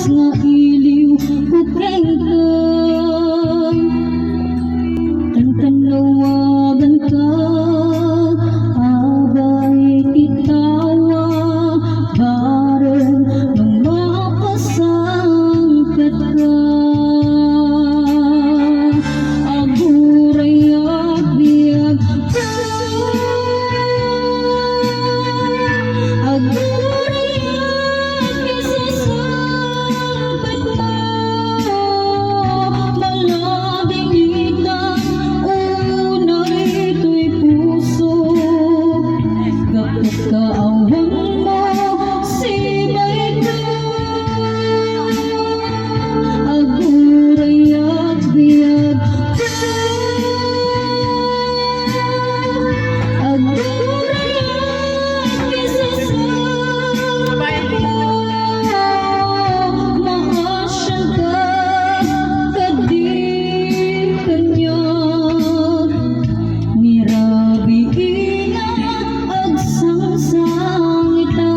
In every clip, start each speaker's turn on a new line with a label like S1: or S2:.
S1: nga iliw kukreng ka tantanawagan ka abay titawa bareng nung mapasangkat ka aguray at biyag ka aguray at isasangkat mo malabing itang unay ito'y puso kapag kaawang mo sibay ka aguray at biyag ka aguray at isasangkat mo maasyang ka kadi kanya mirabi ina agsangsangita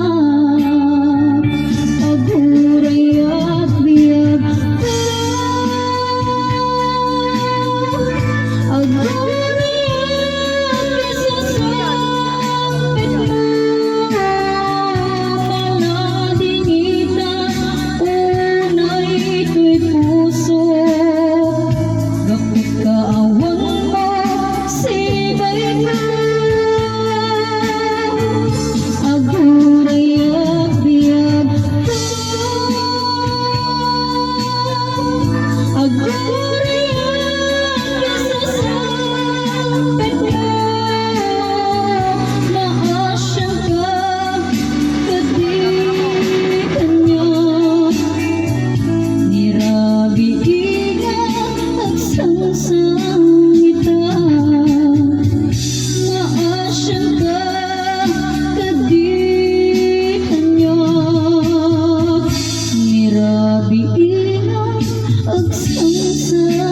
S1: aguray at biyag ka aguray at isasangkat mo maladingita unay ito'y puso kapag kaawang mo sibay ka aguray at biyag ka aguray at isasangkat mo maasyang ka kadi kanya nirabi ina agsangsangita maasyang ka kadi kanya nirabi ina agsangsangita